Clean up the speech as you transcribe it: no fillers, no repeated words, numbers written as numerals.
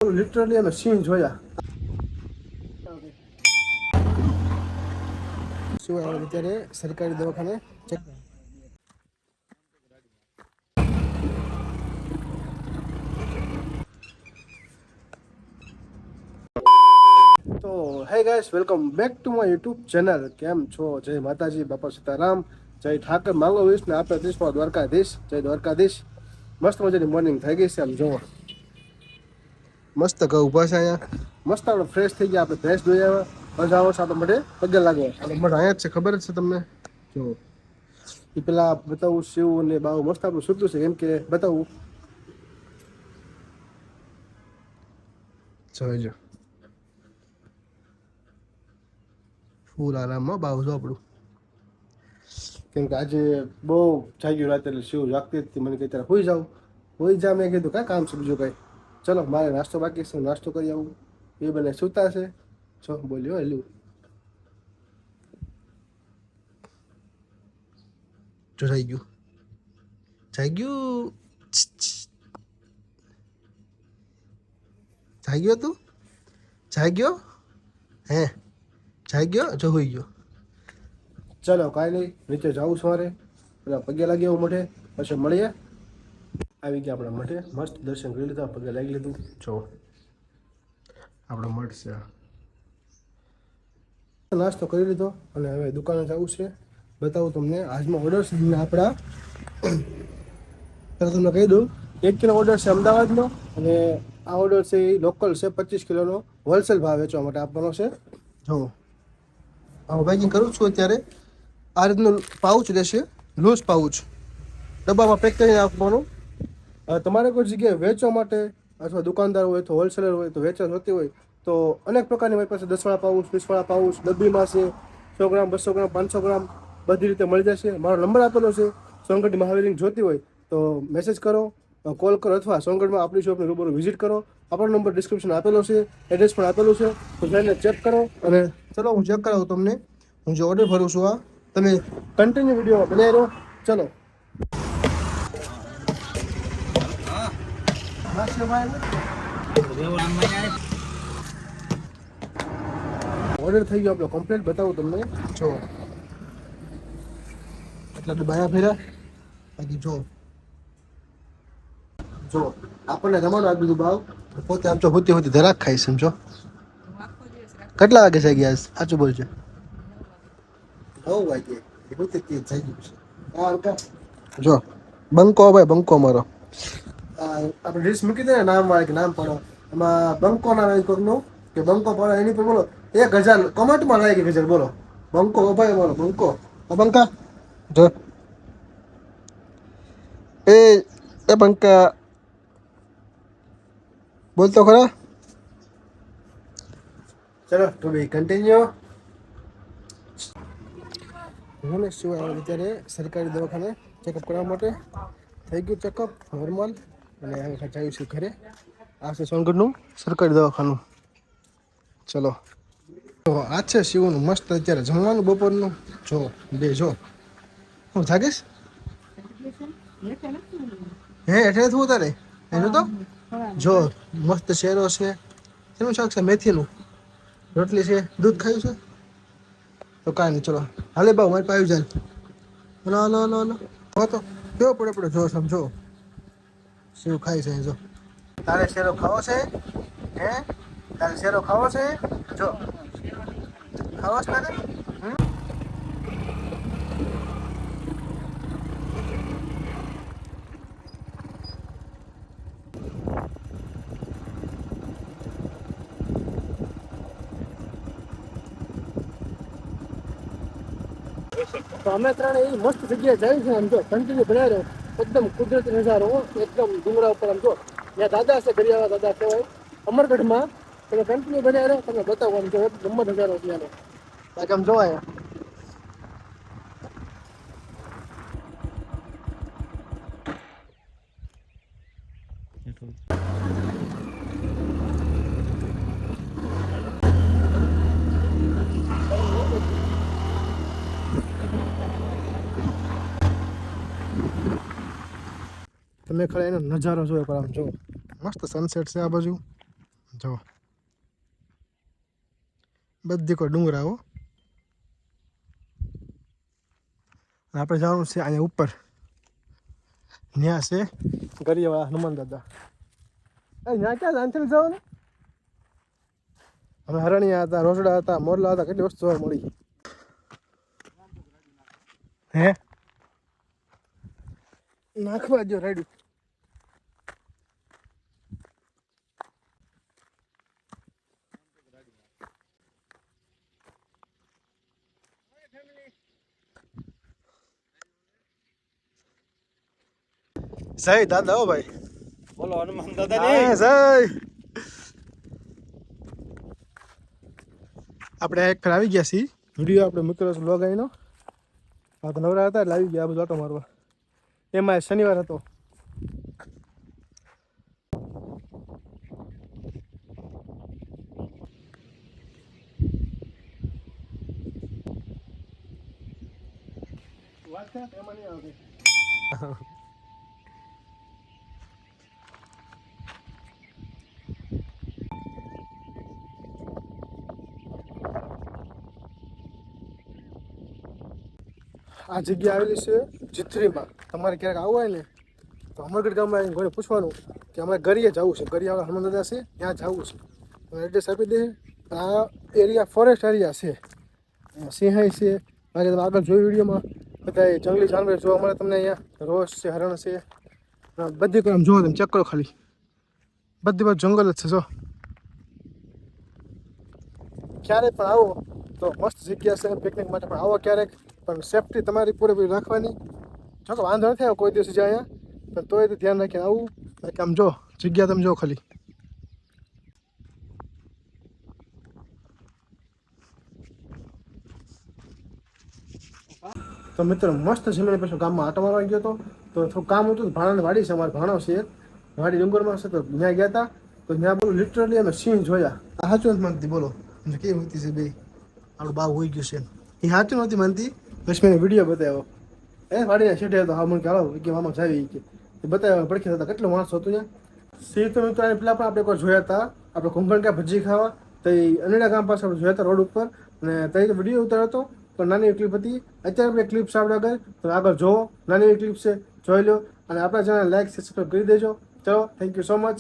Literally અમે સિંહ જોયા. શું અત્યારે સરકારી દવાખાને તો હે guys, welcome back to my YouTube channel. કેમ છો? જય માતાજી, બાપા સીતારામ, જય ઠાકર માંગો વિશ ને આપણે દેશમાં દ્વારકાધીશ. જય દ્વારકાધીશ. મસ્ત મજાની મોર્નિંગ થઈ ગઈ છે. આમ જોવો મસ્ત ઘઉં ઊભા છે અહીંયા. મસ્ત આપણે ફ્રેશ થઈ ગયા. આપણે ફ્રેશ ધોઈ આવ્યા. મજા આવે છે. આપણે માટે પગે લાગે. આપણે મઢ અહીંયા જ છે, ખબર જ છે તમને. જો એ પેલા બતાવું શિવ અને બાવું મસ્ત આપણું સૂતું છે. એમ કે બતાવું જોઈજો. ફૂલ આરામમાં બાવું છો આપણું. કેમ કે આજે બહુ જાગ્યું રાતે, એટલે શિવ જાગતી હતી. મને કહી ત્યારે હોઈ જાઉં, હોઈ જા. મેં કીધું કાં કામ છે બીજું કંઈ. ચલો, મારે નાસ્તો બાકી છે, નાસ્તો કરી આવું. એ બંને સૂતા છે. છો બોલ્યો હેલું જો થઈ ગયું, થઈ ગયું, થઈ ગયો. તું જાઈ ગયો હે? જાઈ ગયો? જો હોઈ ગયો. ચલો કાંઈ નહીં, નીચે જાઉં છું મારે. પેલા પગે લાગી આવું મઠે, પછી મળીએ. આવી ગયા આપણા મઠે. મસ્ત દર્શન કરી લીધા, પગે લાગી લીધું. જો આપણો મઠ છે. નાસ્તો કરી લીધો અને હવે દુકાને જવું છે. બતાવું તમને આજનો ઓર્ડર છે આપણા. ત્યારે તમને કહી દઉં, 1 કિલો ઓર્ડર છે અમદાવાદનો, અને આ ઓર્ડર છે એ લોકલ છે. 25 કિલોનો હોલસેલ ભાવ વેચવા માટે આપવાનો છે. જો હું પેકિંગ કરું છું અત્યારે. આ રીતનું પાઉચ રહેશે, લૂઝ પાઉચ, ડબ્બામાં પેક કરીને આપવાનું. તમારે કોઈ જગ્યાએ વેચવા માટે અથવા દુકાનદાર હોય તો હોલસેલર હોય તો વેચવા થતી હોય તો અનેક પ્રકારની મારી પાસે 10વાળા પાઉચ, 20વાળા પાઉચ ડબ્બીમાં છે. 100 ગ્રામ, 200 ગ્રામ, 500 ગ્રામ બધી રીતે મળી જશે. મારો નંબર આપેલો છે. સોનગઢ મહાવીર જોતી હોય તો મેસેજ કરો, કોલ કરો, અથવા સોનગઢમાં આપણી શોપને રૂબરૂ વિઝિટ કરો. આપણો નંબર ડિસ્ક્રિપ્શન આપેલો છે, એડ્રેસ પણ આપેલું છે. તો જઈને ચેક કરો. અને ચલો હું ચેક કરાવું તમને. હું જે ઓર્ડર ભરું છું આ તમે કન્ટિન્યુ વિડીયોમાં બનાવી રહો. ચલો ઓર્ડર થઈ ગયો આપણો કમ્પ્લીટ. બતાવું તમને. જો એટલે બાયા ફેરા બાકી જો જો આપણને જમાનું આપી દીધું ભાવ. પોતે આમ તો હોતી હોતી ધરાક ખાઈ સમજો. કેટલા વાગે છે ગયા? સાચું બોલજો. 9 વાગે હોતી થઈ ગયું છે. જો બંકો ભાઈ, બંકો મારો. આપણે રીલ્સ મૂકી દે ને નામ વાળે કે નામ પડો, એમાં બંકો ના કોકનું કે બંકો પડે એની પર બોલો 1000 કમેન્ટમાં લાગી 1000 બોલો. બંકો ભાઈ બોલો, બંકો બંકા. જો એ બંકા બોલતો ખરા. ચલો ટુ બી કન્ટિન્યુ. હું શું અત્યારે સરકારી દવાખાને ચેકઅપ કરવા માટે. થઈ ગયું ચેકઅપ નોર્મલ. અને હવે ખચાવ્યું છું ઘરે. આ છે સોનગઢનું સરકારી દવાખાનું. ચલો તો આ છે શિવનું મસ્ત અત્યારે જમવાનું બપોરનું. જો બે જો હું થાકીશ હે એટલે થયું તારે એનું તો જો મસ્ત શેરો છે. શેનું શાક છે? મેથીનું. રોટલી છે. દૂધ ખાયું છે તો કાંઈ નહીં. ચલો હાલે બાબુ મારી પાસે જાય. Hello hello hello hello. તો કેવો પડે પડે જો સમજો. શિવ ખાય છે જો. તારે શેરો ખાવો છે? હે તારે શેરો ખાવો છે? જો ખાવો છે તારે? તો અમે ત્રણે એ મસ્ત જગ્યાએ જાય છે. આમ જો કન્ટિન્યુ બનાવી રહ્યો. એકદમ કુદરતી નજારો, એકદમ ડુંગરા ઉપર. આમ જો ત્યાં દાદા છે, દરિયાવા દાદા કહેવાય અમરગઢમાં. તમે કન્ટિન્યુ બનાવી રહ્યો, તમને બતાવો. આમ જો ગમત નજારો ત્યાંનો. બાકી આમ જોવાય. તમે ખાલી એનો નજારો જોયો. પર આમ જો મસ્ત સનસેટ છે આ બાજુ. જો બધી કોઈ ડુંગરા હો. આપણે જવાનું છે અહીંયા ઉપર, ત્યાં છે ગરિયાવાળા હનુમાન દાદા. ત્યાં ક્યાં જાનથી જવાનું? અમે હરણિયા હતા, રોસડા હતા, મોરલા હતા, કેટલી વસ્તુ જોવા મળી. હે નાખવા જો રેડી. જય દાદા હો ભાઈ, બોલો હનુમાન દાદા જય. આપણે એક ફેર આવી ગયા છીએ, વિડીયો આપણે મૂકેલો છે બ્લોગ અહીંનો. હા તો નવરા હતા એટલે આવી ગયા આ બધું આટો મારવા. એમાં શનિવાર હતો. વાત છે એમાં નહીં આવતી. આ જગ્યા આવેલી છે ચિત્રીમાં. તમારે ક્યારેક આવવું હોય ને તો અમરગઢ ગામમાં આવીને ઘરે પૂછવાનું કે અમારે ગરીએ જવું છે, ગરિયાવાળા હનુમાન દાદા છે ત્યાં જવું છે. એડ્રેસ આપી દે. આ એરિયા ફોરેસ્ટ એરિયા છે, સિંહાઈ છે. બાકી તમે આગળ જોયું વિડીયોમાં બધા જંગલી જાનવર જોવા મળે તમને. અહીંયા રોસ છે, હરણ છે, બધી કોઈ આમ જોવો તમે ચેક કરો ખાલી, બધી બાજુ જંગલ જ છે. જો ક્યારેક પણ આવો તો મસ્ત જગ્યા છે પિકનિક માટે, પણ આવો ક્યારેક પણ સેફટી તમારી પૂરેપૂરી રાખવાની. જો કે વાંધો નથી આવ્યો કોઈ દિવસ જાય અહીંયા, પણ તોય તો ધ્યાન રાખીને આવું. બાકી આમ જો જગ્યા તમે જો ખાલી. તો મિત્રો મસ્ત જમીને પછી ગામમાં આટો મારવા ગયો હતો. તો થોડું કામ હતું, ભાણાની વાડી છે, અમારે ભાણો છે વાડી ડુંગરમાં છે. તો ત્યાં ગયા હતા તો ત્યાં બોલું લિટરલી અમે સિંહ જોયા. આ સાચું નથી માનતી, બોલો કેવી હોતી છે બે. આપણું બાવ હોઈ ગયું છે એ સાચું નથી માનતી. પછી મેં વિડીયો બતાવ્યો વાડીના છેટે હતો. હા મને ચાલો કે મામા જાવી કે બતાવ્યો પડખે હતા. કેટલું માણસો હતું ત્યાં. સિંહ તો મિત્રો પેલા પણ આપણે કોઈ જોયા હતા, આપણે કુંભણ ક્યાં ભજી ખાવા તો એ અનેડા ગામ પાસે આપણે જોયા હતા રોડ ઉપર. અને ત્યાં વિડીયો ઉતાર્યો હતો પણ નાની ક્લિપ હતી. અત્યારે આપણે ક્લિપ છે આપણે આગળ, તો આગળ જોવો. નાની ક્લિપ છે, જોઈ લો. અને આપણા ચેનલ લાઈક સબસ્ક્રાઈબ કરી દેજો. ચલો, થેન્ક યુ સો મચ.